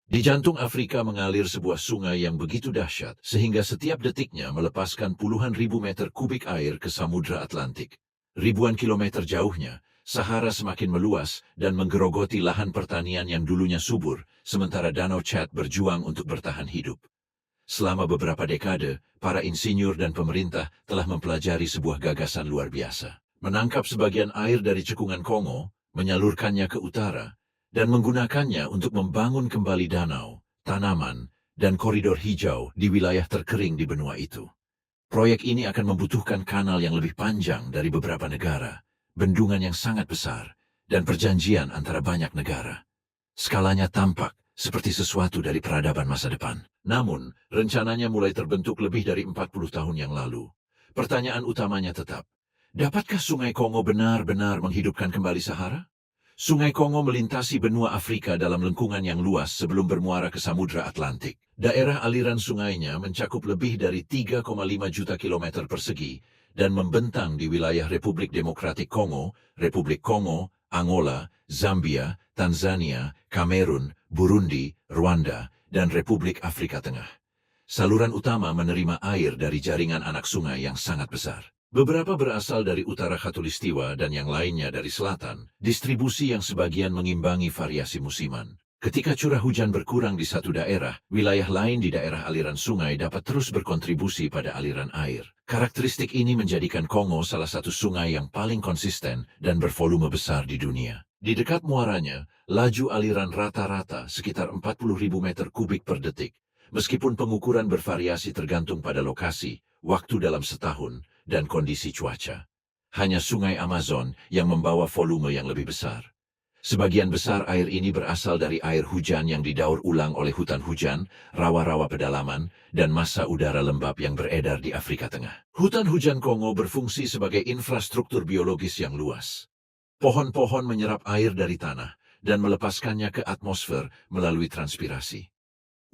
Di jantung Afrika mengalir sebuah sungai yang begitu dahsyat, sehingga setiap detiknya melepaskan puluhan ribu meter kubik air ke Samudra Atlantik. Ribuan kilometer jauhnya, Sahara semakin meluas dan menggerogoti lahan pertanian yang dulunya subur, sementara Danau Chad berjuang untuk bertahan hidup. Selama beberapa dekade, para insinyur dan pemerintah telah mempelajari sebuah gagasan luar biasa. Menangkap sebagian air dari cekungan Kongo, menyalurkannya ke utara, dan menggunakannya untuk membangun kembali danau, tanaman, dan koridor hijau di wilayah terkering di benua itu. Proyek ini akan membutuhkan kanal yang lebih panjang dari beberapa negara, bendungan yang sangat besar, dan perjanjian antara banyak negara. Skalanya tampak seperti sesuatu dari peradaban masa depan. Namun, rencananya mulai terbentuk lebih dari 40 tahun yang lalu. Pertanyaan utamanya tetap, dapatkah Sungai Kongo benar-benar menghidupkan kembali Sahara? Sungai Kongo melintasi benua Afrika dalam lengkungan yang luas sebelum bermuara ke Samudra Atlantik. Daerah aliran sungainya mencakup lebih dari 3,5 juta kilometer persegi dan membentang di wilayah Republik Demokratik Kongo, Republik Kongo, Angola, Zambia, Tanzania, Kamerun, Burundi, Rwanda, dan Republik Afrika Tengah. Saluran utama menerima air dari jaringan anak sungai yang sangat besar. Beberapa berasal dari utara Khatulistiwa dan yang lainnya dari selatan, distribusi yang sebagian mengimbangi variasi musiman. Ketika curah hujan berkurang di satu daerah, wilayah lain di daerah aliran sungai dapat terus berkontribusi pada aliran air. Karakteristik ini menjadikan Kongo salah satu sungai yang paling konsisten dan bervolume besar di dunia. Di dekat muaranya, laju aliran rata-rata sekitar 40.000 meter kubik per detik. Meskipun pengukuran bervariasi tergantung pada lokasi, waktu dalam setahun, dan kondisi cuaca. Hanya sungai Amazon yang membawa volume yang lebih besar. Sebagian besar air ini berasal dari air hujan yang didaur ulang oleh hutan hujan, rawa-rawa pedalaman, dan massa udara lembab yang beredar di Afrika Tengah. Hutan hujan Kongo berfungsi sebagai infrastruktur biologis yang luas. Pohon-pohon menyerap air dari tanah dan melepaskannya ke atmosfer melalui transpirasi.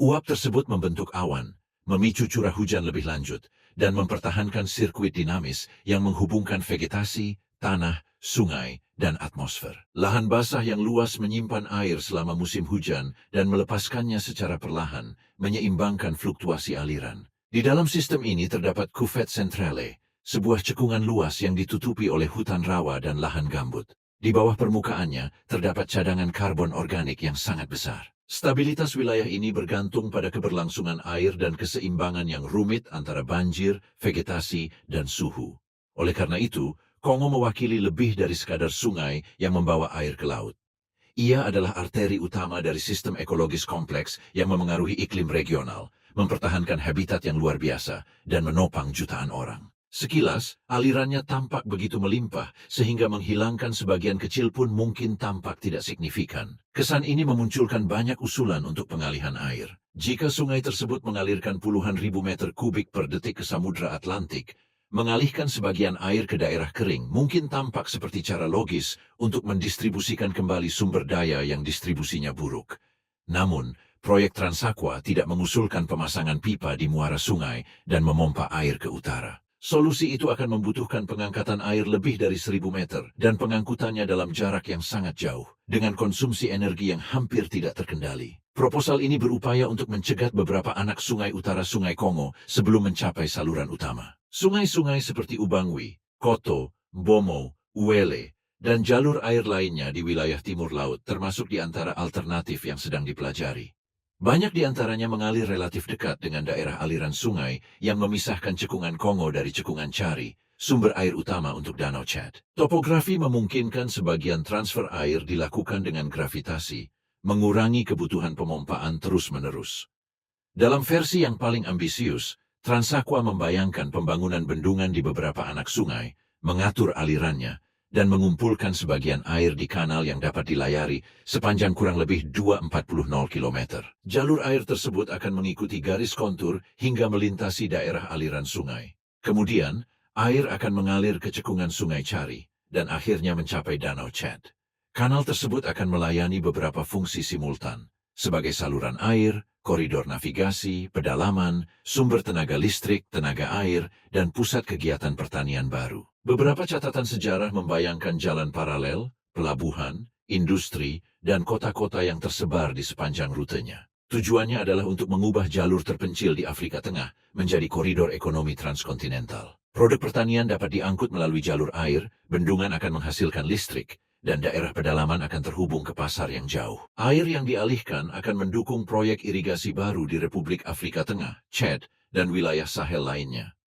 Uap tersebut membentuk awan, memicu curah hujan lebih lanjut, dan mempertahankan sirkuit dinamis yang menghubungkan vegetasi, tanah, sungai, dan atmosfer. Lahan basah yang luas menyimpan air selama musim hujan dan melepaskannya secara perlahan, menyeimbangkan fluktuasi aliran. Di dalam sistem ini terdapat Cuvette Centrale, sebuah cekungan luas yang ditutupi oleh hutan rawa dan lahan gambut. Di bawah permukaannya terdapat cadangan karbon organik yang sangat besar. Stabilitas wilayah ini bergantung pada keberlangsungan air dan keseimbangan yang rumit antara banjir, vegetasi, dan suhu. Oleh karena itu, Kongo mewakili lebih dari sekadar sungai yang membawa air ke laut. Ia adalah arteri utama dari sistem ekologis kompleks yang memengaruhi iklim regional, mempertahankan habitat yang luar biasa, dan menopang jutaan orang. Sekilas, alirannya tampak begitu melimpah, sehingga menghilangkan sebagian kecil pun mungkin tampak tidak signifikan. Kesan ini memunculkan banyak usulan untuk pengalihan air. Jika sungai tersebut mengalirkan puluhan ribu meter kubik per detik ke Samudra Atlantik, mengalihkan sebagian air ke daerah kering mungkin tampak seperti cara logis untuk mendistribusikan kembali sumber daya yang distribusinya buruk. Namun, proyek Transaqua tidak mengusulkan pemasangan pipa di muara sungai dan memompa air ke utara. Solusi itu akan membutuhkan pengangkatan air lebih dari 1.000 meter dan pengangkutannya dalam jarak yang sangat jauh, dengan konsumsi energi yang hampir tidak terkendali. Proposal ini berupaya untuk mencegat beberapa anak sungai utara Sungai Kongo sebelum mencapai saluran utama. Sungai-sungai seperti Ubangui, Koto, Mbomo, Uele, dan jalur air lainnya di wilayah timur laut termasuk di antara alternatif yang sedang dipelajari. Banyak di antaranya mengalir relatif dekat dengan daerah aliran sungai yang memisahkan cekungan Kongo dari cekungan Chari, sumber air utama untuk Danau Chad. Topografi memungkinkan sebagian transfer air dilakukan dengan gravitasi, mengurangi kebutuhan pemompaan terus-menerus. Dalam versi yang paling ambisius, Transaqua membayangkan pembangunan bendungan di beberapa anak sungai, mengatur alirannya, dan mengumpulkan sebagian air di kanal yang dapat dilayari sepanjang kurang lebih 240 km. Jalur air tersebut akan mengikuti garis kontur hingga melintasi daerah aliran sungai. Kemudian, air akan mengalir ke cekungan Sungai Chari dan akhirnya mencapai Danau Chad. Kanal tersebut akan melayani beberapa fungsi simultan, sebagai saluran air, koridor navigasi, pedalaman, sumber tenaga listrik, tenaga air, dan pusat kegiatan pertanian baru. Beberapa catatan sejarah membayangkan jalan paralel, pelabuhan, industri, dan kota-kota yang tersebar di sepanjang rutenya. Tujuannya adalah untuk mengubah jalur terpencil di Afrika Tengah menjadi koridor ekonomi transkontinental. Produk pertanian dapat diangkut melalui jalur air, bendungan akan menghasilkan listrik, dan daerah pedalaman akan terhubung ke pasar yang jauh. Air yang dialihkan akan mendukung proyek irigasi baru di Republik Afrika Tengah, Chad, dan wilayah Sahel lainnya.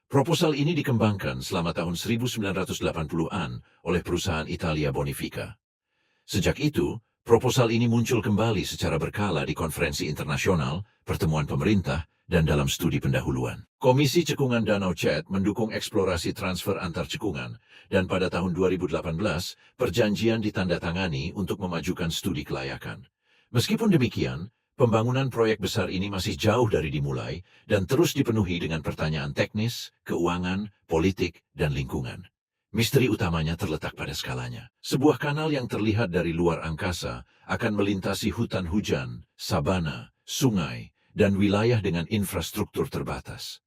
Proposal ini dikembangkan selama tahun 1980-an oleh perusahaan Italia Bonifica. Sejak itu, proposal ini muncul kembali secara berkala di konferensi internasional, pertemuan pemerintah, dan dalam studi pendahuluan. Komisi Cekungan Danau Chad mendukung eksplorasi transfer antar cekungan, dan pada tahun 2018, perjanjian ditandatangani untuk memajukan studi kelayakan. Meskipun demikian, pembangunan proyek besar ini masih jauh dari dimulai dan terus dipenuhi dengan pertanyaan teknis, keuangan, politik, dan lingkungan. Misteri utamanya terletak pada skalanya. Sebuah kanal yang terlihat dari luar angkasa akan melintasi hutan hujan, sabana, sungai, dan wilayah dengan infrastruktur terbatas.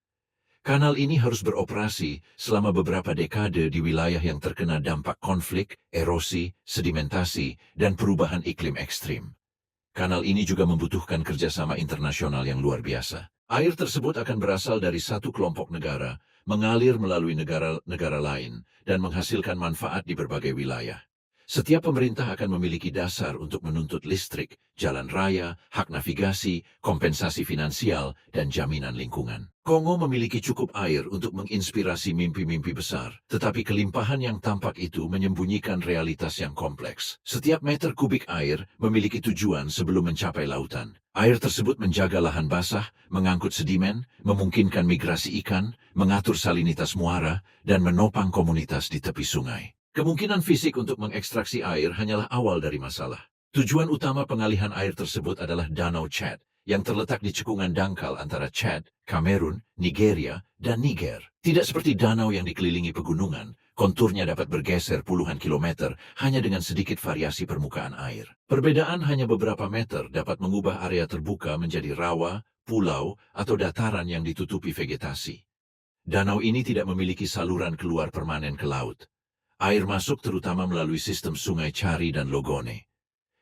Kanal ini harus beroperasi selama beberapa dekade di wilayah yang terkena dampak konflik, erosi, sedimentasi, dan perubahan iklim ekstrim. Kanal ini juga membutuhkan kerjasama internasional yang luar biasa. Air tersebut akan berasal dari satu kelompok negara, mengalir melalui negara-negara lain, dan menghasilkan manfaat di berbagai wilayah. Setiap pemerintah akan memiliki dasar untuk menuntut listrik, jalan raya, hak navigasi, kompensasi finansial, dan jaminan lingkungan. Kongo memiliki cukup air untuk menginspirasi mimpi-mimpi besar, tetapi kelimpahan yang tampak itu menyembunyikan realitas yang kompleks. Setiap meter kubik air memiliki tujuan sebelum mencapai lautan. Air tersebut menjaga lahan basah, mengangkut sedimen, memungkinkan migrasi ikan, mengatur salinitas muara, dan menopang komunitas di tepi sungai. Kemungkinan fisik untuk mengekstraksi air hanyalah awal dari masalah. Tujuan utama pengalihan air tersebut adalah Danau Chad, yang terletak di cekungan dangkal antara Chad, Kamerun, Nigeria, dan Niger. Tidak seperti danau yang dikelilingi pegunungan, konturnya dapat bergeser puluhan kilometer hanya dengan sedikit variasi permukaan air. Perbedaan hanya beberapa meter dapat mengubah area terbuka menjadi rawa, pulau, atau dataran yang ditutupi vegetasi. Danau ini tidak memiliki saluran keluar permanen ke laut. Air masuk terutama melalui sistem sungai Chari dan Logone.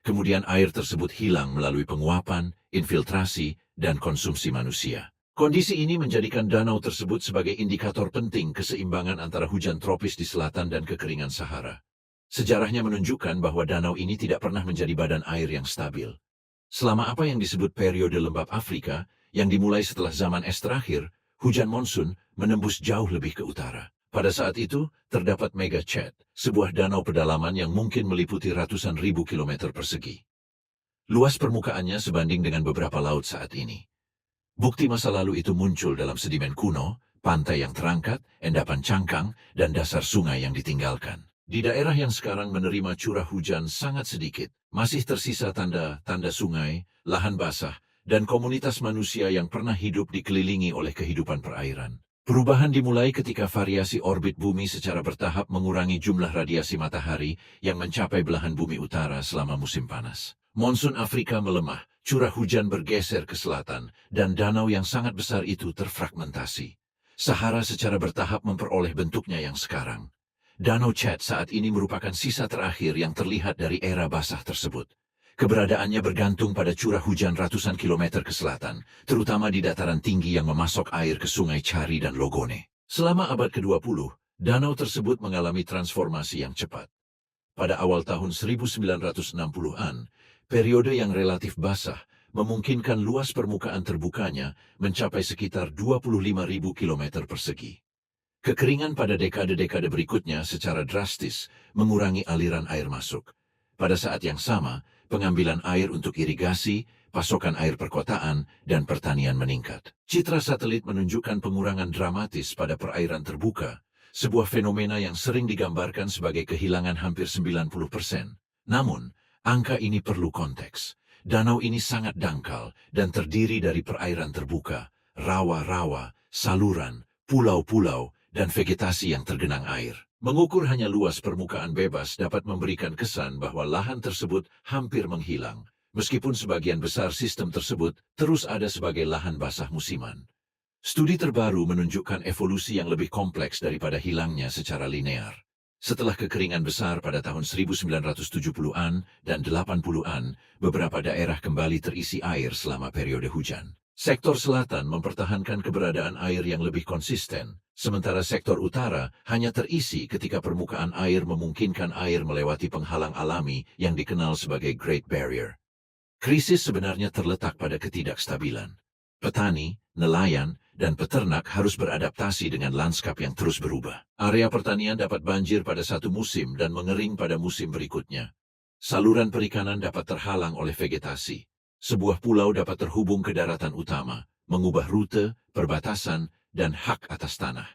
Kemudian air tersebut hilang melalui penguapan, infiltrasi, dan konsumsi manusia. Kondisi ini menjadikan danau tersebut sebagai indikator penting keseimbangan antara hujan tropis di selatan dan kekeringan Sahara. Sejarahnya menunjukkan bahwa danau ini tidak pernah menjadi badan air yang stabil. Selama apa yang disebut periode lembab Afrika, yang dimulai setelah zaman es terakhir, hujan monsun menembus jauh lebih ke utara. Pada saat itu, terdapat Mega Chad, sebuah danau pedalaman yang mungkin meliputi ratusan ribu kilometer persegi. Luas permukaannya sebanding dengan beberapa laut saat ini. Bukti masa lalu itu muncul dalam sedimen kuno, pantai yang terangkat, endapan cangkang, dan dasar sungai yang ditinggalkan. Di daerah yang sekarang menerima curah hujan sangat sedikit, masih tersisa tanda-tanda sungai, lahan basah, dan komunitas manusia yang pernah hidup dikelilingi oleh kehidupan perairan. Perubahan dimulai ketika variasi orbit bumi secara bertahap mengurangi jumlah radiasi matahari yang mencapai belahan bumi utara selama musim panas. Monsun Afrika melemah, curah hujan bergeser ke selatan, dan danau yang sangat besar itu terfragmentasi. Sahara secara bertahap memperoleh bentuknya yang sekarang. Danau Chad saat ini merupakan sisa terakhir yang terlihat dari era basah tersebut. Keberadaannya bergantung pada curah hujan ratusan kilometer ke selatan, terutama di dataran tinggi yang memasok air ke sungai Chari dan Logone. Selama abad ke-20, danau tersebut mengalami transformasi yang cepat. Pada awal tahun 1960-an, periode yang relatif basah memungkinkan luas permukaan terbukanya mencapai sekitar 25.000 km persegi. Kekeringan pada dekade-dekade berikutnya secara drastis mengurangi aliran air masuk. Pada saat yang sama, pengambilan air untuk irigasi, pasokan air perkotaan, dan pertanian meningkat. Citra satelit menunjukkan pengurangan dramatis pada perairan terbuka, sebuah fenomena yang sering digambarkan sebagai kehilangan hampir 90%. Namun, angka ini perlu konteks. Danau ini sangat dangkal dan terdiri dari perairan terbuka, rawa-rawa, saluran, pulau-pulau, dan vegetasi yang tergenang air. Mengukur hanya luas permukaan bebas dapat memberikan kesan bahwa lahan tersebut hampir menghilang, meskipun sebagian besar sistem tersebut terus ada sebagai lahan basah musiman. Studi terbaru menunjukkan evolusi yang lebih kompleks daripada hilangnya secara linear. Setelah kekeringan besar pada tahun 1970-an dan 80-an, beberapa daerah kembali terisi air selama periode hujan. Sektor selatan mempertahankan keberadaan air yang lebih konsisten, sementara sektor utara hanya terisi ketika permukaan air memungkinkan air melewati penghalang alami yang dikenal sebagai Great Barrier. Krisis sebenarnya terletak pada ketidakstabilan. Petani, nelayan, dan peternak harus beradaptasi dengan lanskap yang terus berubah. Area pertanian dapat banjir pada satu musim dan mengering pada musim berikutnya. Saluran perikanan dapat terhalang oleh vegetasi. Sebuah pulau dapat terhubung ke daratan utama, mengubah rute, perbatasan, dan hak atas tanah.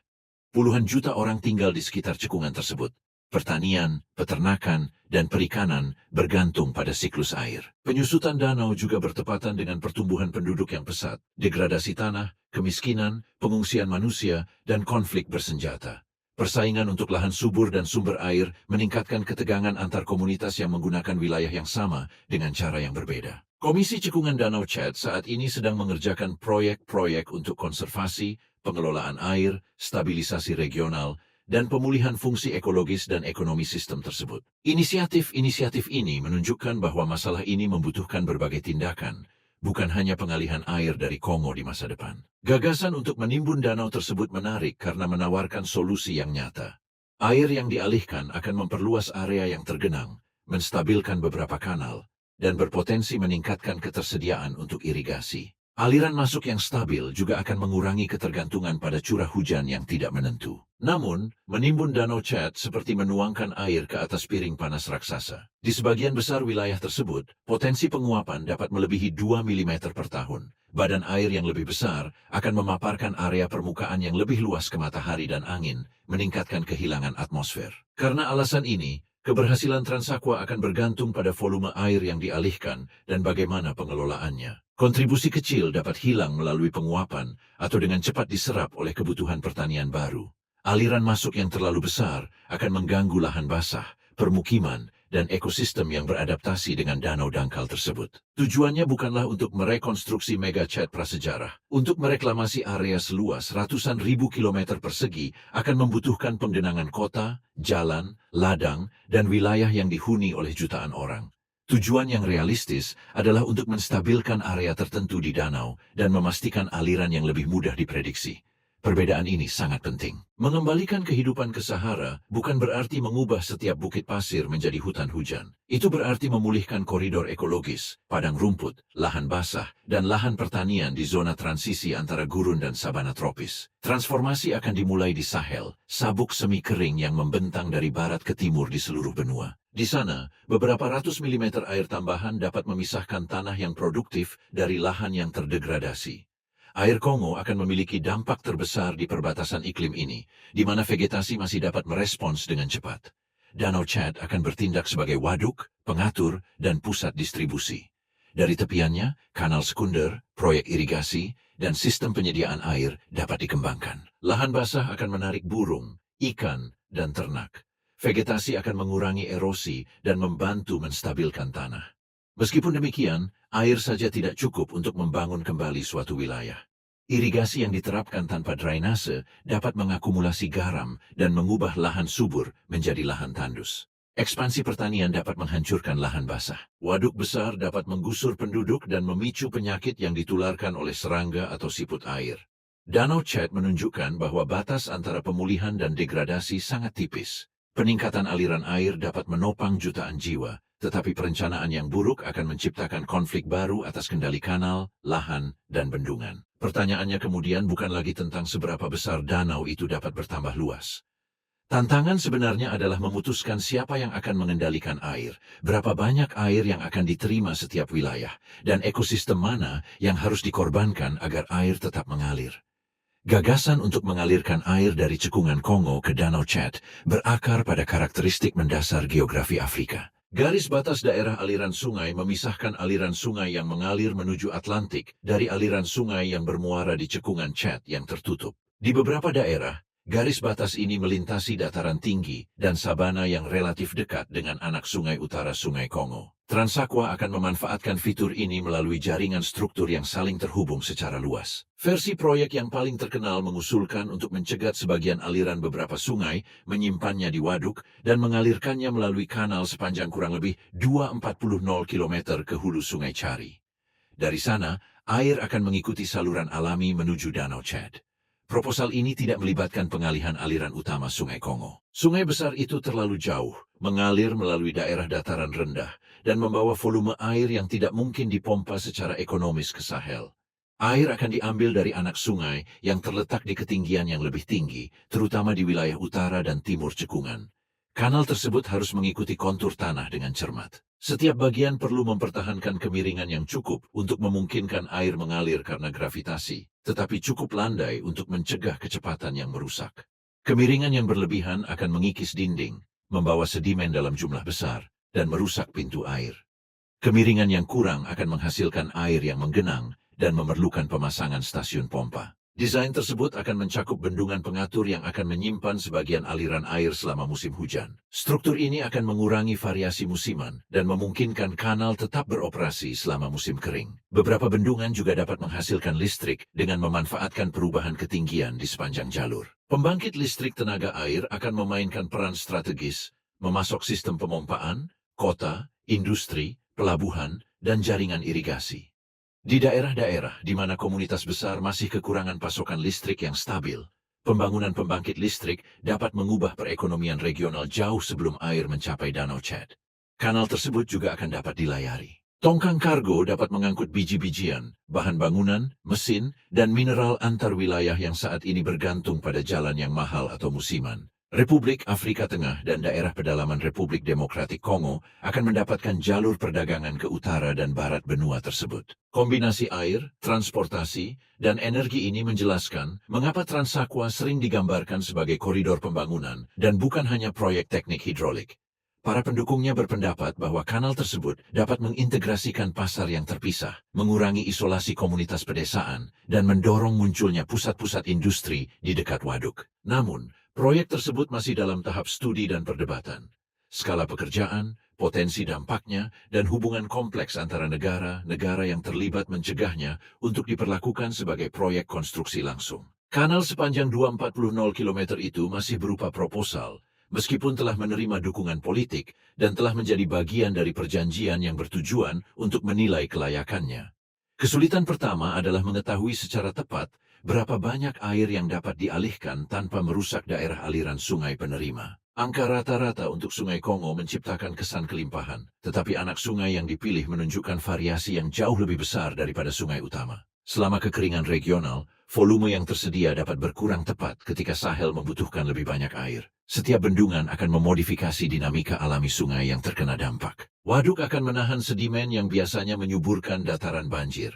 Puluhan juta orang tinggal di sekitar cekungan tersebut. Pertanian, peternakan, dan perikanan bergantung pada siklus air. Penyusutan danau juga bertepatan dengan pertumbuhan penduduk yang pesat, degradasi tanah, kemiskinan, pengungsian manusia, dan konflik bersenjata. Persaingan untuk lahan subur dan sumber air meningkatkan ketegangan antar komunitas yang menggunakan wilayah yang sama dengan cara yang berbeda. Komisi Cekungan Danau Chad saat ini sedang mengerjakan proyek-proyek untuk konservasi, pengelolaan air, stabilisasi regional, dan pemulihan fungsi ekologis dan ekonomi sistem tersebut. Inisiatif-inisiatif ini menunjukkan bahwa masalah ini membutuhkan berbagai tindakan, bukan hanya pengalihan air dari Kongo di masa depan. Gagasan untuk menimbun danau tersebut menarik karena menawarkan solusi yang nyata. Air yang dialihkan akan memperluas area yang tergenang, menstabilkan beberapa kanal, dan berpotensi meningkatkan ketersediaan untuk irigasi. Aliran masuk yang stabil juga akan mengurangi ketergantungan pada curah hujan yang tidak menentu. Namun, menimbun Danau Chad seperti menuangkan air ke atas piring panas raksasa. Di sebagian besar wilayah tersebut, potensi penguapan dapat melebihi 2 mm per tahun. Badan air yang lebih besar akan memaparkan area permukaan yang lebih luas ke matahari dan angin, meningkatkan kehilangan atmosfer. Karena alasan ini, keberhasilan Transaqua akan bergantung pada volume air yang dialihkan dan bagaimana pengelolaannya. Kontribusi kecil dapat hilang melalui penguapan atau dengan cepat diserap oleh kebutuhan pertanian baru. Aliran masuk yang terlalu besar akan mengganggu lahan basah, permukiman, dan ekosistem yang beradaptasi dengan danau dangkal tersebut. Tujuannya bukanlah untuk merekonstruksi Mega Chad prasejarah. Untuk mereklamasi area seluas ratusan ribu kilometer persegi akan membutuhkan penggenangan kota, jalan, ladang, dan wilayah yang dihuni oleh jutaan orang. Tujuan yang realistis adalah untuk menstabilkan area tertentu di danau dan memastikan aliran yang lebih mudah diprediksi. Perbedaan ini sangat penting. Mengembalikan kehidupan ke Sahara bukan berarti mengubah setiap bukit pasir menjadi hutan hujan. Itu berarti memulihkan koridor ekologis, padang rumput, lahan basah, dan lahan pertanian di zona transisi antara gurun dan sabana tropis. Transformasi akan dimulai di Sahel, sabuk semi kering yang membentang dari barat ke timur di seluruh benua. Di sana, beberapa ratus milimeter air tambahan dapat memisahkan tanah yang produktif dari lahan yang terdegradasi. Air Kongo akan memiliki dampak terbesar di perbatasan iklim ini, di mana vegetasi masih dapat merespons dengan cepat. Danau Chad akan bertindak sebagai waduk, pengatur, dan pusat distribusi. Dari tepiannya, kanal sekunder, proyek irigasi, dan sistem penyediaan air dapat dikembangkan. Lahan basah akan menarik burung, ikan, dan ternak. Vegetasi akan mengurangi erosi dan membantu menstabilkan tanah. Meskipun demikian, air saja tidak cukup untuk membangun kembali suatu wilayah. Irigasi yang diterapkan tanpa drainase dapat mengakumulasi garam dan mengubah lahan subur menjadi lahan tandus. Ekspansi pertanian dapat menghancurkan lahan basah. Waduk besar dapat menggusur penduduk dan memicu penyakit yang ditularkan oleh serangga atau siput air. Danau Chad menunjukkan bahwa batas antara pemulihan dan degradasi sangat tipis. Peningkatan aliran air dapat menopang jutaan jiwa, tetapi perencanaan yang buruk akan menciptakan konflik baru atas kendali kanal, lahan, dan bendungan. Pertanyaannya kemudian bukan lagi tentang seberapa besar danau itu dapat bertambah luas. Tantangan sebenarnya adalah memutuskan siapa yang akan mengendalikan air, berapa banyak air yang akan diterima setiap wilayah, dan ekosistem mana yang harus dikorbankan agar air tetap mengalir. Gagasan untuk mengalirkan air dari cekungan Kongo ke Danau Chad berakar pada karakteristik mendasar geografi Afrika. Garis batas daerah aliran sungai memisahkan aliran sungai yang mengalir menuju Atlantik dari aliran sungai yang bermuara di cekungan Chad yang tertutup. Di beberapa daerah, Garis batas ini melintasi dataran tinggi dan sabana yang relatif dekat dengan anak sungai utara Sungai Kongo. Transaqua akan memanfaatkan fitur ini melalui jaringan struktur yang saling terhubung secara luas. Versi proyek yang paling terkenal mengusulkan untuk mencegat sebagian aliran beberapa sungai, menyimpannya di waduk, dan mengalirkannya melalui kanal sepanjang kurang lebih 240 km ke hulu Sungai Chari. Dari sana, air akan mengikuti saluran alami menuju Danau Chad. Proposal ini tidak melibatkan pengalihan aliran utama Sungai Kongo. Sungai besar itu terlalu jauh, mengalir melalui daerah dataran rendah, dan membawa volume air yang tidak mungkin dipompa secara ekonomis ke Sahel. Air akan diambil dari anak sungai yang terletak di ketinggian yang lebih tinggi, terutama di wilayah utara dan timur cekungan. Kanal tersebut harus mengikuti kontur tanah dengan cermat. Setiap bagian perlu mempertahankan kemiringan yang cukup untuk memungkinkan air mengalir karena gravitasi, tetapi cukup landai untuk mencegah kecepatan yang merusak. Kemiringan yang berlebihan akan mengikis dinding, membawa sedimen dalam jumlah besar, dan merusak pintu air. Kemiringan yang kurang akan menghasilkan air yang menggenang dan memerlukan pemasangan stasiun pompa. Desain tersebut akan mencakup bendungan pengatur yang akan menyimpan sebagian aliran air selama musim hujan. Struktur ini akan mengurangi variasi musiman dan memungkinkan kanal tetap beroperasi selama musim kering. Beberapa bendungan juga dapat menghasilkan listrik dengan memanfaatkan perubahan ketinggian di sepanjang jalur. Pembangkit listrik tenaga air akan memainkan peran strategis, memasok sistem pemompaan, kota, industri, pelabuhan, dan jaringan irigasi. Di daerah-daerah di mana komunitas besar masih kekurangan pasokan listrik yang stabil, pembangunan pembangkit listrik dapat mengubah perekonomian regional jauh sebelum air mencapai Danau Chad. Kanal tersebut juga akan dapat dilayari. Tongkang kargo dapat mengangkut biji-bijian, bahan bangunan, mesin, dan mineral antar wilayah yang saat ini bergantung pada jalan yang mahal atau musiman. Republik Afrika Tengah dan daerah pedalaman Republik Demokratik Kongo akan mendapatkan jalur perdagangan ke utara dan barat benua tersebut. Kombinasi air, transportasi, dan energi ini menjelaskan mengapa Transaqua sering digambarkan sebagai koridor pembangunan dan bukan hanya proyek teknik hidrolik. Para pendukungnya berpendapat bahwa kanal tersebut dapat mengintegrasikan pasar yang terpisah, mengurangi isolasi komunitas pedesaan, dan mendorong munculnya pusat-pusat industri di dekat waduk. Namun, proyek tersebut masih dalam tahap studi dan perdebatan. Skala pekerjaan, potensi dampaknya, dan hubungan kompleks antara negara-negara yang terlibat mencegahnya untuk diperlakukan sebagai proyek konstruksi langsung. Kanal sepanjang 240 km itu masih berupa proposal, meskipun telah menerima dukungan politik dan telah menjadi bagian dari perjanjian yang bertujuan untuk menilai kelayakannya. Kesulitan pertama adalah mengetahui secara tepat berapa banyak air yang dapat dialihkan tanpa merusak daerah aliran sungai penerima. Angka rata-rata untuk Sungai Kongo menciptakan kesan kelimpahan, tetapi anak sungai yang dipilih menunjukkan variasi yang jauh lebih besar daripada sungai utama. Selama kekeringan regional, volume yang tersedia dapat berkurang tepat ketika Sahel membutuhkan lebih banyak air. Setiap bendungan akan memodifikasi dinamika alami sungai yang terkena dampak. Waduk akan menahan sedimen yang biasanya menyuburkan dataran banjir.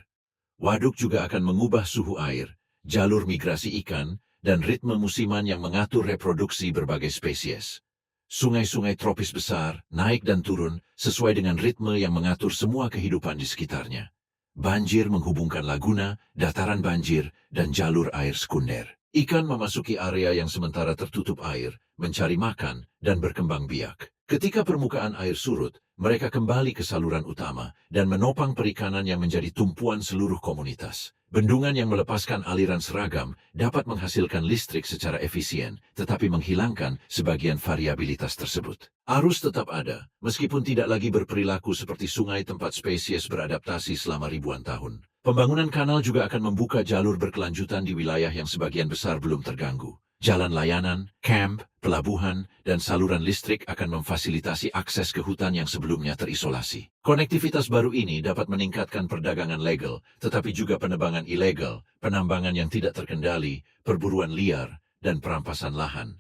Waduk juga akan mengubah suhu air, jalur migrasi ikan, dan ritme musiman yang mengatur reproduksi berbagai spesies. Sungai-sungai tropis besar naik dan turun sesuai dengan ritme yang mengatur semua kehidupan di sekitarnya. Banjir menghubungkan laguna, dataran banjir, dan jalur air sekunder. Ikan memasuki area yang sementara tertutup air, mencari makan, dan berkembang biak. Ketika permukaan air surut, mereka kembali ke saluran utama dan menopang perikanan yang menjadi tumpuan seluruh komunitas. Bendungan yang melepaskan aliran seragam dapat menghasilkan listrik secara efisien, tetapi menghilangkan sebagian variabilitas tersebut. Arus tetap ada, meskipun tidak lagi berperilaku seperti sungai tempat spesies beradaptasi selama ribuan tahun. Pembangunan kanal juga akan membuka jalur berkelanjutan di wilayah yang sebagian besar belum terganggu. Jalan layanan, camp, pelabuhan, dan saluran listrik akan memfasilitasi akses ke hutan yang sebelumnya terisolasi. Konektivitas baru ini dapat meningkatkan perdagangan legal, tetapi juga penebangan ilegal, penambangan yang tidak terkendali, perburuan liar, dan perampasan lahan.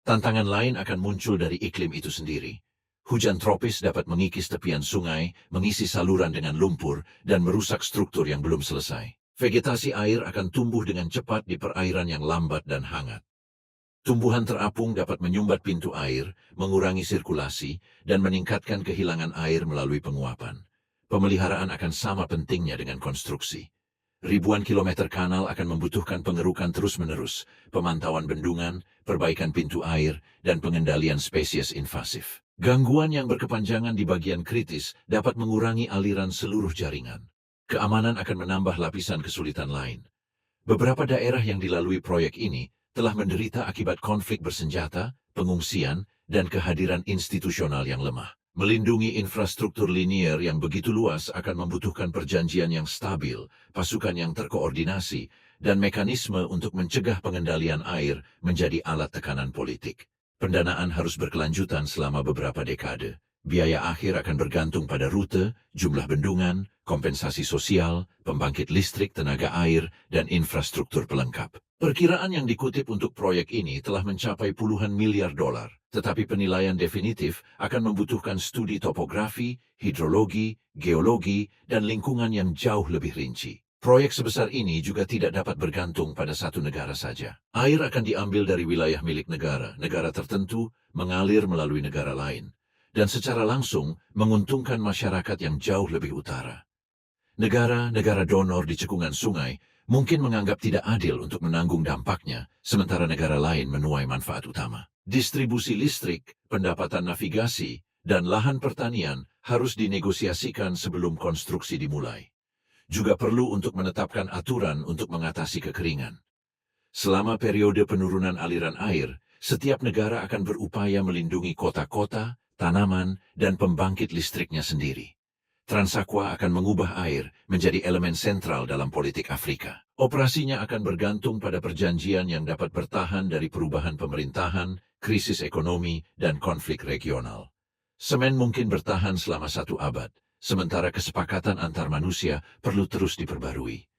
Tantangan lain akan muncul dari iklim itu sendiri. Hujan tropis dapat mengikis tepian sungai, mengisi saluran dengan lumpur, dan merusak struktur yang belum selesai. Vegetasi air akan tumbuh dengan cepat di perairan yang lambat dan hangat. Tumbuhan terapung dapat menyumbat pintu air, mengurangi sirkulasi, dan meningkatkan kehilangan air melalui penguapan. Pemeliharaan akan sama pentingnya dengan konstruksi. Ribuan kilometer kanal akan membutuhkan pengerukan terus-menerus, pemantauan bendungan, perbaikan pintu air, dan pengendalian spesies invasif. Gangguan yang berkepanjangan di bagian kritis dapat mengurangi aliran seluruh jaringan. Keamanan akan menambah lapisan kesulitan lain. Beberapa daerah yang dilalui proyek ini telah menderita akibat konflik bersenjata, pengungsian, dan kehadiran institusional yang lemah. Melindungi infrastruktur linier yang begitu luas akan membutuhkan perjanjian yang stabil, pasukan yang terkoordinasi, dan mekanisme untuk mencegah pengendalian air menjadi alat tekanan politik. Pendanaan harus berkelanjutan selama beberapa dekade. Biaya akhir akan bergantung pada rute, jumlah bendungan, kompensasi sosial, pembangkit listrik, tenaga air, dan infrastruktur pelengkap. Perkiraan yang dikutip untuk proyek ini telah mencapai puluhan miliar dolar, tetapi penilaian definitif akan membutuhkan studi topografi, hidrologi, geologi, dan lingkungan yang jauh lebih rinci. Proyek sebesar ini juga tidak dapat bergantung pada satu negara saja. Air akan diambil dari wilayah milik negara tertentu, mengalir melalui negara lain, dan secara langsung menguntungkan masyarakat yang jauh lebih utara. Negara-negara donor di cekungan sungai mungkin menganggap tidak adil untuk menanggung dampaknya, sementara negara lain menuai manfaat utama. Distribusi listrik, pendapatan navigasi, dan lahan pertanian harus dinegosiasikan sebelum konstruksi dimulai. Juga perlu untuk menetapkan aturan untuk mengatasi kekeringan. Selama periode penurunan aliran air, setiap negara akan berupaya melindungi kota-kota, tanaman, dan pembangkit listriknya sendiri. Transaqua akan mengubah air menjadi elemen sentral dalam politik Afrika. Operasinya akan bergantung pada perjanjian yang dapat bertahan dari perubahan pemerintahan, krisis ekonomi, dan konflik regional. Semen mungkin bertahan selama 1 abad, sementara kesepakatan antar manusia perlu terus diperbarui.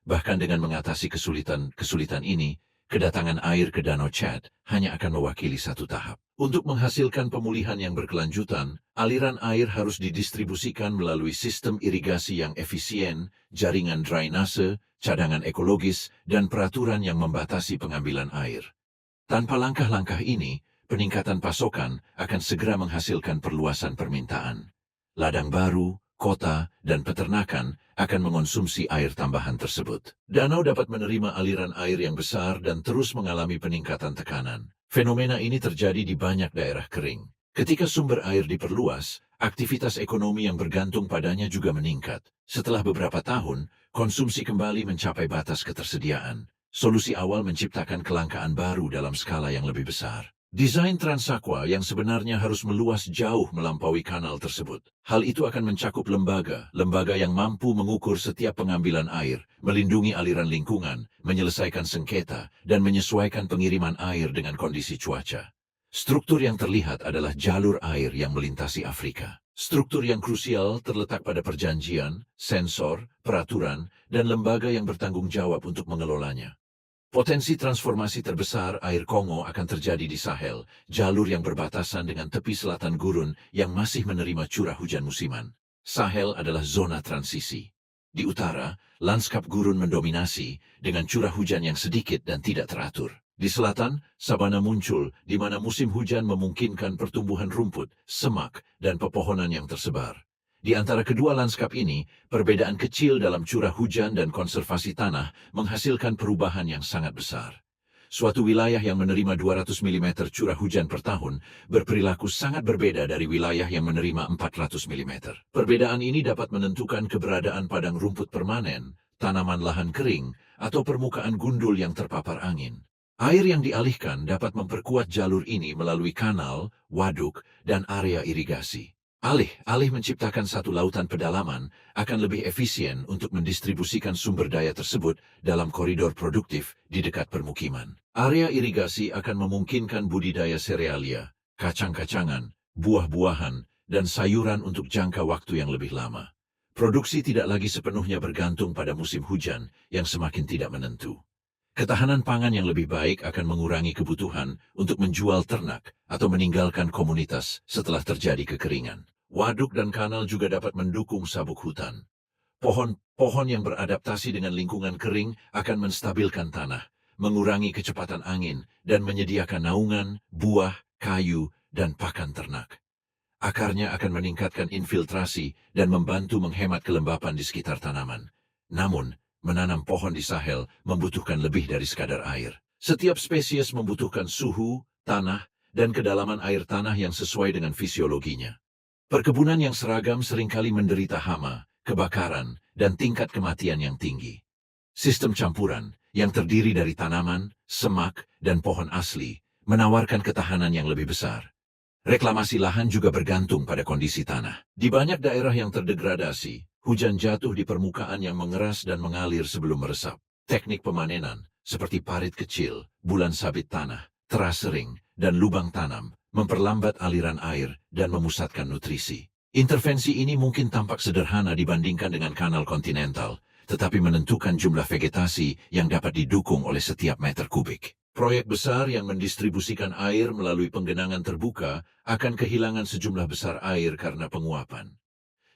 Bahkan dengan mengatasi kesulitan ini, kedatangan air ke Danau Chad hanya akan mewakili 1 tahap. Untuk menghasilkan pemulihan yang berkelanjutan, aliran air harus didistribusikan melalui sistem irigasi yang efisien, jaringan drainase, cadangan ekologis, dan peraturan yang membatasi pengambilan air. Tanpa langkah-langkah ini, peningkatan pasokan akan segera menghasilkan perluasan permintaan. Ladang baru, kota, dan peternakan akan mengonsumsi air tambahan tersebut. Danau dapat menerima aliran air yang besar dan terus mengalami peningkatan tekanan. Fenomena ini terjadi di banyak daerah kering. Ketika sumber air diperluas, aktivitas ekonomi yang bergantung padanya juga meningkat. Setelah beberapa tahun, konsumsi kembali mencapai batas ketersediaan. Solusi awal menciptakan kelangkaan baru dalam skala yang lebih besar. Desain Transaqua yang sebenarnya harus meluas jauh melampaui kanal tersebut. Hal itu akan mencakup lembaga yang mampu mengukur setiap pengambilan air, melindungi aliran lingkungan, menyelesaikan sengketa, dan menyesuaikan pengiriman air dengan kondisi cuaca. Struktur yang terlihat adalah jalur air yang melintasi Afrika. Struktur yang krusial terletak pada perjanjian, sensor, peraturan, dan lembaga yang bertanggung jawab untuk mengelolanya. Potensi transformasi terbesar air Kongo akan terjadi di Sahel, jalur yang berbatasan dengan tepi selatan gurun yang masih menerima curah hujan musiman. Sahel adalah zona transisi. Di utara, lanskap gurun mendominasi dengan curah hujan yang sedikit dan tidak teratur. Di selatan, sabana muncul di mana musim hujan memungkinkan pertumbuhan rumput, semak, dan pepohonan yang tersebar. Di antara kedua lanskap ini, perbedaan kecil dalam curah hujan dan konservasi tanah menghasilkan perubahan yang sangat besar. Suatu wilayah yang menerima 200 mm curah hujan per tahun berperilaku sangat berbeda dari wilayah yang menerima 400 mm. Perbedaan ini dapat menentukan keberadaan padang rumput permanen, tanaman lahan kering, atau permukaan gundul yang terpapar angin. Air yang dialihkan dapat memperkuat jalur ini melalui kanal, waduk, dan area irigasi. Alih menciptakan satu lautan pedalaman akan lebih efisien untuk mendistribusikan sumber daya tersebut dalam koridor produktif di dekat permukiman. Area irigasi akan memungkinkan budidaya serealia, kacang-kacangan, buah-buahan, dan sayuran untuk jangka waktu yang lebih lama. Produksi tidak lagi sepenuhnya bergantung pada musim hujan yang semakin tidak menentu. Ketahanan pangan yang lebih baik akan mengurangi kebutuhan untuk menjual ternak atau meninggalkan komunitas setelah terjadi kekeringan. Waduk dan kanal juga dapat mendukung sabuk hutan. Pohon yang beradaptasi dengan lingkungan kering akan menstabilkan tanah, mengurangi kecepatan angin, dan menyediakan naungan, buah, kayu, dan pakan ternak. Akarnya akan meningkatkan infiltrasi dan membantu menghemat kelembapan di sekitar tanaman. Namun, menanam pohon di Sahel membutuhkan lebih dari sekadar air. Setiap spesies membutuhkan suhu, tanah, dan kedalaman air tanah yang sesuai dengan fisiologinya. Perkebunan yang seragam seringkali menderita hama, kebakaran, dan tingkat kematian yang tinggi. Sistem campuran, yang terdiri dari tanaman, semak, dan pohon asli, menawarkan ketahanan yang lebih besar. Reklamasi lahan juga bergantung pada kondisi tanah. Di banyak daerah yang terdegradasi, hujan jatuh di permukaan yang mengeras dan mengalir sebelum meresap. Teknik pemanenan, seperti parit kecil, bulan sabit tanah, teras sering, dan lubang tanam, memperlambat aliran air dan memusatkan nutrisi. Intervensi ini mungkin tampak sederhana dibandingkan dengan kanal kontinental, tetapi menentukan jumlah vegetasi yang dapat didukung oleh setiap meter kubik. Proyek besar yang mendistribusikan air melalui penggenangan terbuka akan kehilangan sejumlah besar air karena penguapan.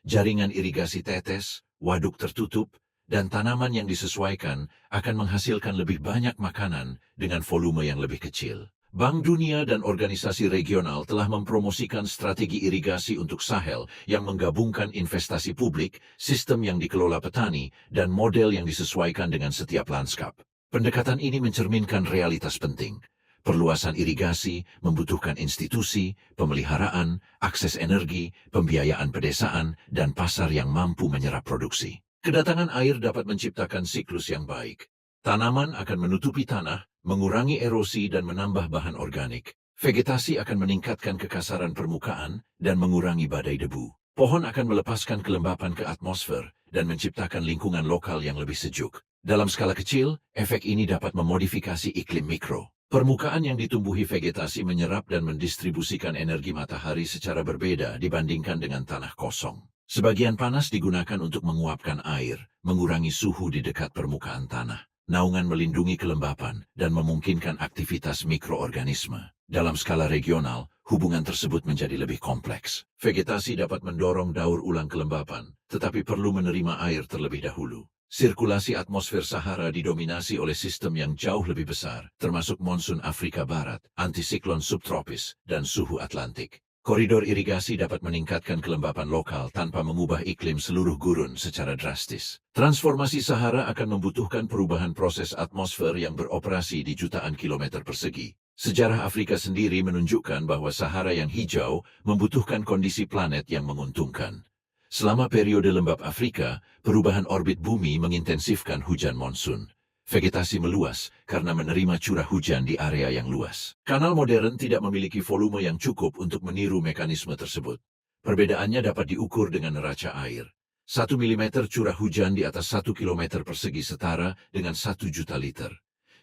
Jaringan irigasi tetes, waduk tertutup, dan tanaman yang disesuaikan akan menghasilkan lebih banyak makanan dengan volume yang lebih kecil. Bank Dunia dan organisasi regional telah mempromosikan strategi irigasi untuk Sahel yang menggabungkan investasi publik, sistem yang dikelola petani, dan model yang disesuaikan dengan setiap lanskap. Pendekatan ini mencerminkan realitas penting. Perluasan irigasi membutuhkan institusi, pemeliharaan, akses energi, pembiayaan pedesaan, dan pasar yang mampu menyerap produksi. Kedatangan air dapat menciptakan siklus yang baik. Tanaman akan menutupi tanah, mengurangi erosi dan menambah bahan organik. Vegetasi akan meningkatkan kekasaran permukaan dan mengurangi badai debu. Pohon akan melepaskan kelembapan ke atmosfer dan menciptakan lingkungan lokal yang lebih sejuk. Dalam skala kecil, efek ini dapat memodifikasi iklim mikro. Permukaan yang ditumbuhi vegetasi menyerap dan mendistribusikan energi matahari secara berbeda dibandingkan dengan tanah kosong. Sebagian panas digunakan untuk menguapkan air, mengurangi suhu di dekat permukaan tanah. Naungan melindungi kelembapan dan memungkinkan aktivitas mikroorganisme. Dalam skala regional, hubungan tersebut menjadi lebih kompleks. Vegetasi dapat mendorong daur ulang kelembapan, tetapi perlu menerima air terlebih dahulu. Sirkulasi atmosfer Sahara didominasi oleh sistem yang jauh lebih besar, termasuk monsun Afrika Barat, antisiklon subtropis, dan suhu Atlantik. Koridor irigasi dapat meningkatkan kelembapan lokal tanpa mengubah iklim seluruh gurun secara drastis. Transformasi Sahara akan membutuhkan perubahan proses atmosfer yang beroperasi di jutaan kilometer persegi. Sejarah Afrika sendiri menunjukkan bahwa Sahara yang hijau membutuhkan kondisi planet yang menguntungkan. Selama periode lembab Afrika, perubahan orbit bumi mengintensifkan hujan monsun. Vegetasi meluas karena menerima curah hujan di area yang luas. Kanal modern tidak memiliki volume yang cukup untuk meniru mekanisme tersebut. Perbedaannya dapat diukur dengan neraca air. 1 mm curah hujan di atas 1 km persegi setara dengan 1 juta liter.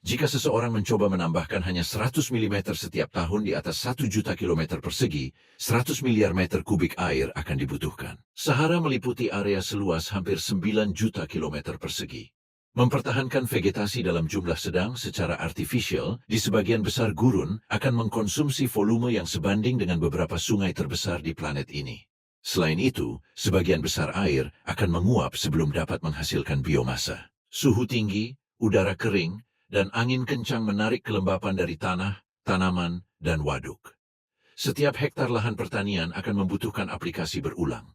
Jika seseorang mencoba menambahkan hanya 100 mm setiap tahun di atas 1 juta kilometer persegi, 100 miliar meter kubik air akan dibutuhkan. Sahara meliputi area seluas hampir 9 juta kilometer persegi. Mempertahankan vegetasi dalam jumlah sedang secara artifisial di sebagian besar gurun akan mengkonsumsi volume yang sebanding dengan beberapa sungai terbesar di planet ini. Selain itu, sebagian besar air akan menguap sebelum dapat menghasilkan biomasa. Suhu tinggi, udara kering, dan angin kencang menarik kelembapan dari tanah, tanaman, dan waduk. Setiap hektar lahan pertanian akan membutuhkan aplikasi berulang.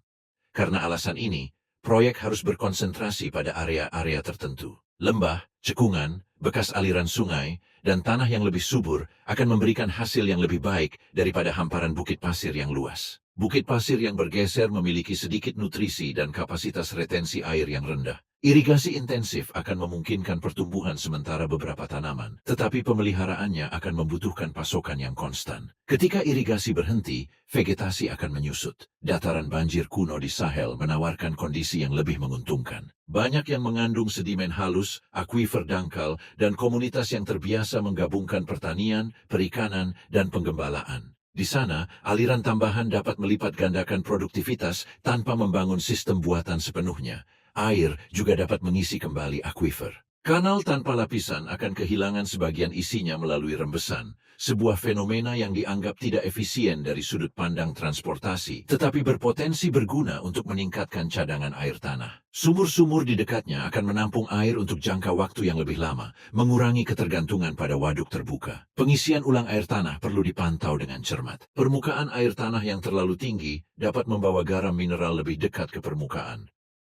Karena alasan ini, proyek harus berkonsentrasi pada area-area tertentu. Lembah, cekungan, bekas aliran sungai, dan tanah yang lebih subur akan memberikan hasil yang lebih baik daripada hamparan bukit pasir yang luas. Bukit pasir yang bergeser memiliki sedikit nutrisi dan kapasitas retensi air yang rendah. Irigasi intensif akan memungkinkan pertumbuhan sementara beberapa tanaman, tetapi pemeliharaannya akan membutuhkan pasokan yang konstan. Ketika irigasi berhenti, vegetasi akan menyusut. Dataran banjir kuno di Sahel menawarkan kondisi yang lebih menguntungkan. Banyak yang mengandung sedimen halus, akuifer dangkal, dan komunitas yang terbiasa menggabungkan pertanian, perikanan, dan penggembalaan. Di sana, aliran tambahan dapat melipat gandakan produktivitas tanpa membangun sistem buatan sepenuhnya. Air juga dapat mengisi kembali akuifer. Kanal tanpa lapisan akan kehilangan sebagian isinya melalui rembesan, sebuah fenomena yang dianggap tidak efisien dari sudut pandang transportasi, tetapi berpotensi berguna untuk meningkatkan cadangan air tanah. Sumur-sumur di dekatnya akan menampung air untuk jangka waktu yang lebih lama, mengurangi ketergantungan pada waduk terbuka. Pengisian ulang air tanah perlu dipantau dengan cermat. Permukaan air tanah yang terlalu tinggi dapat membawa garam mineral lebih dekat ke permukaan.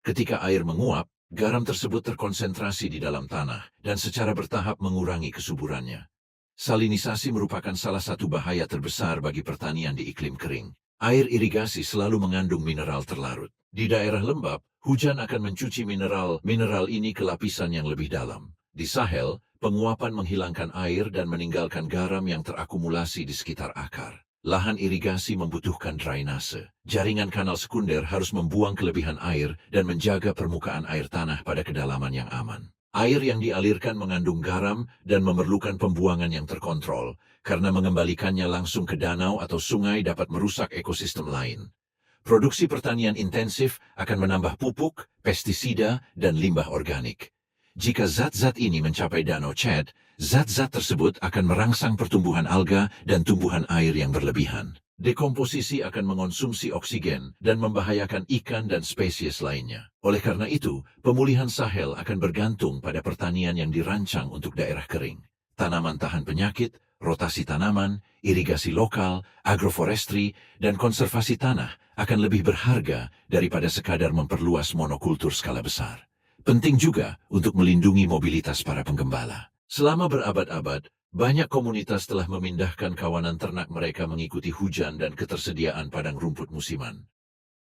Ketika air menguap, Garam tersebut terkonsentrasi di dalam tanah dan secara bertahap mengurangi kesuburannya. Salinisasi merupakan salah satu bahaya terbesar bagi pertanian di iklim kering. Air irigasi selalu mengandung mineral terlarut. Di daerah lembab, hujan akan mencuci mineral ini ke lapisan yang lebih dalam. Di Sahel, penguapan menghilangkan air dan meninggalkan garam yang terakumulasi di sekitar akar. Lahan irigasi membutuhkan drainase. Jaringan kanal sekunder harus membuang kelebihan air dan menjaga permukaan air tanah pada kedalaman yang aman. Air yang dialirkan mengandung garam dan memerlukan pembuangan yang terkontrol, karena mengembalikannya langsung ke danau atau sungai dapat merusak ekosistem lain. Produksi pertanian intensif akan menambah pupuk, pestisida, dan limbah organik. Jika zat-zat ini mencapai danau Chad, zat-zat tersebut akan merangsang pertumbuhan alga dan tumbuhan air yang berlebihan. Dekomposisi akan mengonsumsi oksigen dan membahayakan ikan dan spesies lainnya. Oleh karena itu, pemulihan Sahel akan bergantung pada pertanian yang dirancang untuk daerah kering. Tanaman tahan penyakit, rotasi tanaman, irigasi lokal, agroforestry, dan konservasi tanah akan lebih berharga daripada sekadar memperluas monokultur skala besar. Penting juga untuk melindungi mobilitas para penggembala. Selama berabad-abad, banyak komunitas telah memindahkan kawanan ternak mereka mengikuti hujan dan ketersediaan padang rumput musiman.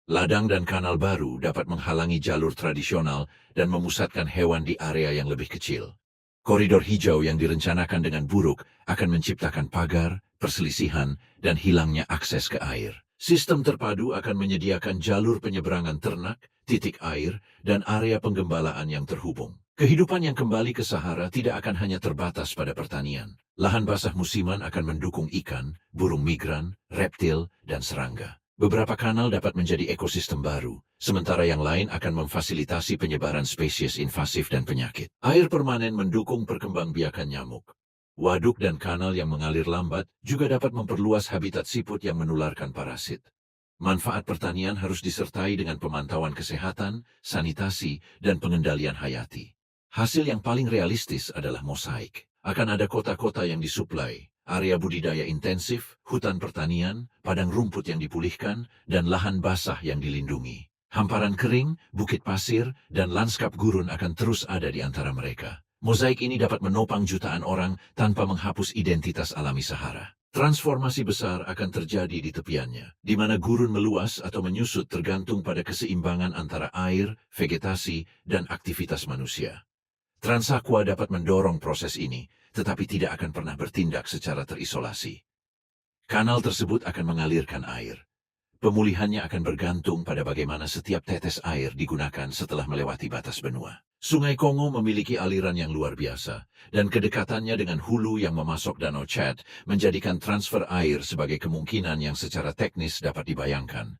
Ladang dan kanal baru dapat menghalangi jalur tradisional dan memusatkan hewan di area yang lebih kecil. Koridor hijau yang direncanakan dengan buruk akan menciptakan pagar, perselisihan, dan hilangnya akses ke air. Sistem terpadu akan menyediakan jalur penyeberangan ternak, titik air, dan area penggembalaan yang terhubung. Kehidupan yang kembali ke Sahara tidak akan hanya terbatas pada pertanian. Lahan basah musiman akan mendukung ikan, burung migran, reptil, dan serangga. Beberapa kanal dapat menjadi ekosistem baru, sementara yang lain akan memfasilitasi penyebaran spesies invasif dan penyakit. Air permanen mendukung perkembangbiakan nyamuk. Waduk dan kanal yang mengalir lambat juga dapat memperluas habitat siput yang menularkan parasit. Manfaat pertanian harus disertai dengan pemantauan kesehatan, sanitasi, dan pengendalian hayati. Hasil yang paling realistis adalah mosaik. Akan ada kota-kota yang disuplai, area budidaya intensif, hutan pertanian, padang rumput yang dipulihkan, dan lahan basah yang dilindungi. Hamparan kering, bukit pasir, dan lanskap gurun akan terus ada di antara mereka. Mozaik ini dapat menopang jutaan orang tanpa menghapus identitas alami Sahara. Transformasi besar akan terjadi di tepiannya, di mana gurun meluas atau menyusut tergantung pada keseimbangan antara air, vegetasi, dan aktivitas manusia. Transaqua dapat mendorong proses ini, tetapi tidak akan pernah bertindak secara terisolasi. Kanal tersebut akan mengalirkan air. Pemulihannya akan bergantung pada bagaimana setiap tetes air digunakan setelah melewati batas benua. Sungai Kongo memiliki aliran yang luar biasa, dan kedekatannya dengan hulu yang memasok Danau Chad menjadikan transfer air sebagai kemungkinan yang secara teknis dapat dibayangkan.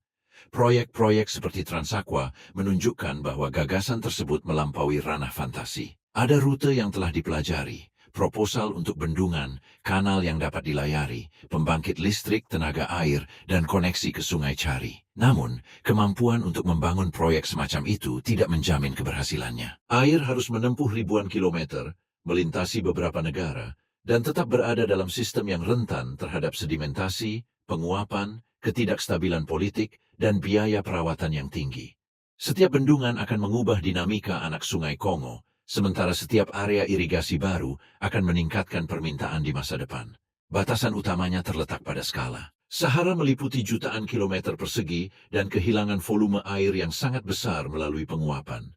Proyek-proyek seperti Transaqua menunjukkan bahwa gagasan tersebut melampaui ranah fantasi. Ada rute yang telah dipelajari, proposal untuk bendungan, kanal yang dapat dilayari, pembangkit listrik, tenaga air, dan koneksi ke Sungai Chari. Namun, kemampuan untuk membangun proyek semacam itu tidak menjamin keberhasilannya. Air harus menempuh ribuan kilometer, melintasi beberapa negara, dan tetap berada dalam sistem yang rentan terhadap sedimentasi, penguapan, ketidakstabilan politik, dan biaya perawatan yang tinggi. Setiap bendungan akan mengubah dinamika anak Sungai Kongo, sementara setiap area irigasi baru akan meningkatkan permintaan di masa depan. Batasan utamanya terletak pada skala. Sahara meliputi jutaan kilometer persegi dan kehilangan volume air yang sangat besar melalui penguapan.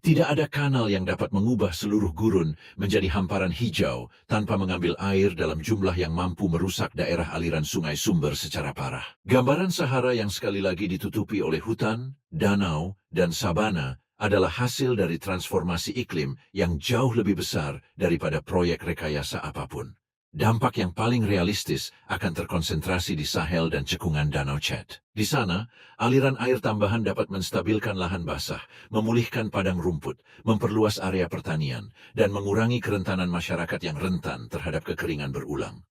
Tidak ada kanal yang dapat mengubah seluruh gurun menjadi hamparan hijau tanpa mengambil air dalam jumlah yang mampu merusak daerah aliran sungai sumber secara parah. Gambaran Sahara yang sekali lagi ditutupi oleh hutan, danau, dan sabana adalah hasil dari transformasi iklim yang jauh lebih besar daripada proyek rekayasa apapun. Dampak yang paling realistis akan terkonsentrasi di Sahel dan cekungan Danau Chad. Di sana, aliran air tambahan dapat menstabilkan lahan basah, memulihkan padang rumput, memperluas area pertanian, dan mengurangi kerentanan masyarakat yang rentan terhadap kekeringan berulang.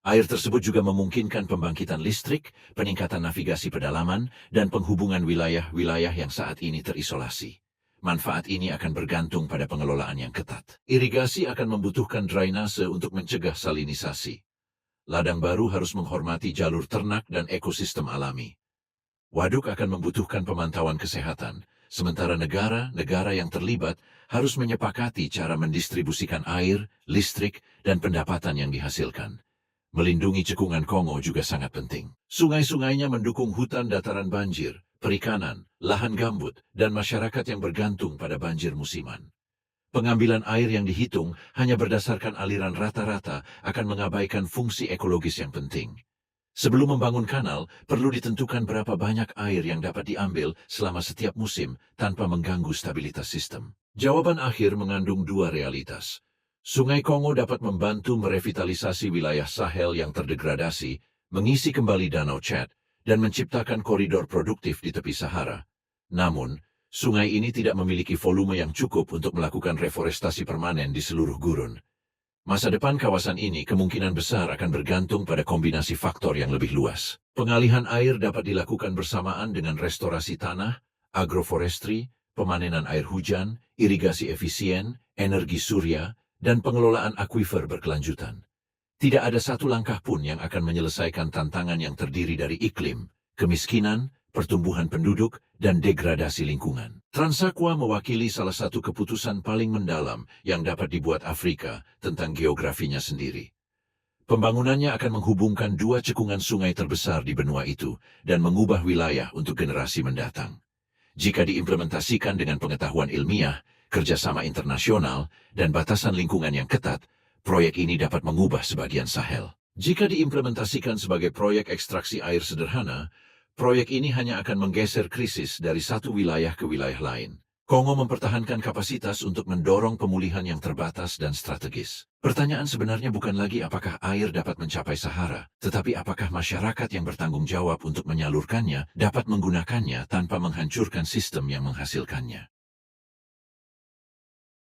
Air tersebut juga memungkinkan pembangkitan listrik, peningkatan navigasi pedalaman, dan penghubungan wilayah-wilayah yang saat ini terisolasi. Manfaat ini akan bergantung pada pengelolaan yang ketat. Irigasi akan membutuhkan drainase untuk mencegah salinisasi. Ladang baru harus menghormati jalur ternak dan ekosistem alami. Waduk akan membutuhkan pemantauan kesehatan, sementara negara-negara yang terlibat harus menyepakati cara mendistribusikan air, listrik, dan pendapatan yang dihasilkan. Melindungi cekungan Kongo juga sangat penting. Sungai-sungainya mendukung hutan dataran banjir, perikanan, lahan gambut, dan masyarakat yang bergantung pada banjir musiman. Pengambilan air yang dihitung hanya berdasarkan aliran rata-rata akan mengabaikan fungsi ekologis yang penting. Sebelum membangun kanal, perlu ditentukan berapa banyak air yang dapat diambil selama setiap musim tanpa mengganggu stabilitas sistem. Jawaban akhir mengandung dua realitas. Sungai Kongo dapat membantu merevitalisasi wilayah Sahel yang terdegradasi, mengisi kembali Danau Chad, dan menciptakan koridor produktif di tepi Sahara. Namun, sungai ini tidak memiliki volume yang cukup untuk melakukan reforestasi permanen di seluruh gurun. Masa depan kawasan ini kemungkinan besar akan bergantung pada kombinasi faktor yang lebih luas. Pengalihan air dapat dilakukan bersamaan dengan restorasi tanah, agroforestry, pemanenan air hujan, irigasi efisien, energi surya, dan pengelolaan akuifer berkelanjutan. Tidak ada satu langkah pun yang akan menyelesaikan tantangan yang terdiri dari iklim, kemiskinan, pertumbuhan penduduk, dan degradasi lingkungan. Transaqua mewakili salah satu keputusan paling mendalam yang dapat dibuat Afrika tentang geografinya sendiri. Pembangunannya akan menghubungkan dua cekungan sungai terbesar di benua itu dan mengubah wilayah untuk generasi mendatang. Jika diimplementasikan dengan pengetahuan ilmiah, kerjasama internasional, dan batasan lingkungan yang ketat, proyek ini dapat mengubah sebagian Sahel. Jika diimplementasikan sebagai proyek ekstraksi air sederhana, proyek ini hanya akan menggeser krisis dari satu wilayah ke wilayah lain. Kongo mempertahankan kapasitas untuk mendorong pemulihan yang terbatas dan strategis. Pertanyaan sebenarnya bukan lagi apakah air dapat mencapai Sahara, tetapi apakah masyarakat yang bertanggung jawab untuk menyalurkannya dapat menggunakannya tanpa menghancurkan sistem yang menghasilkannya.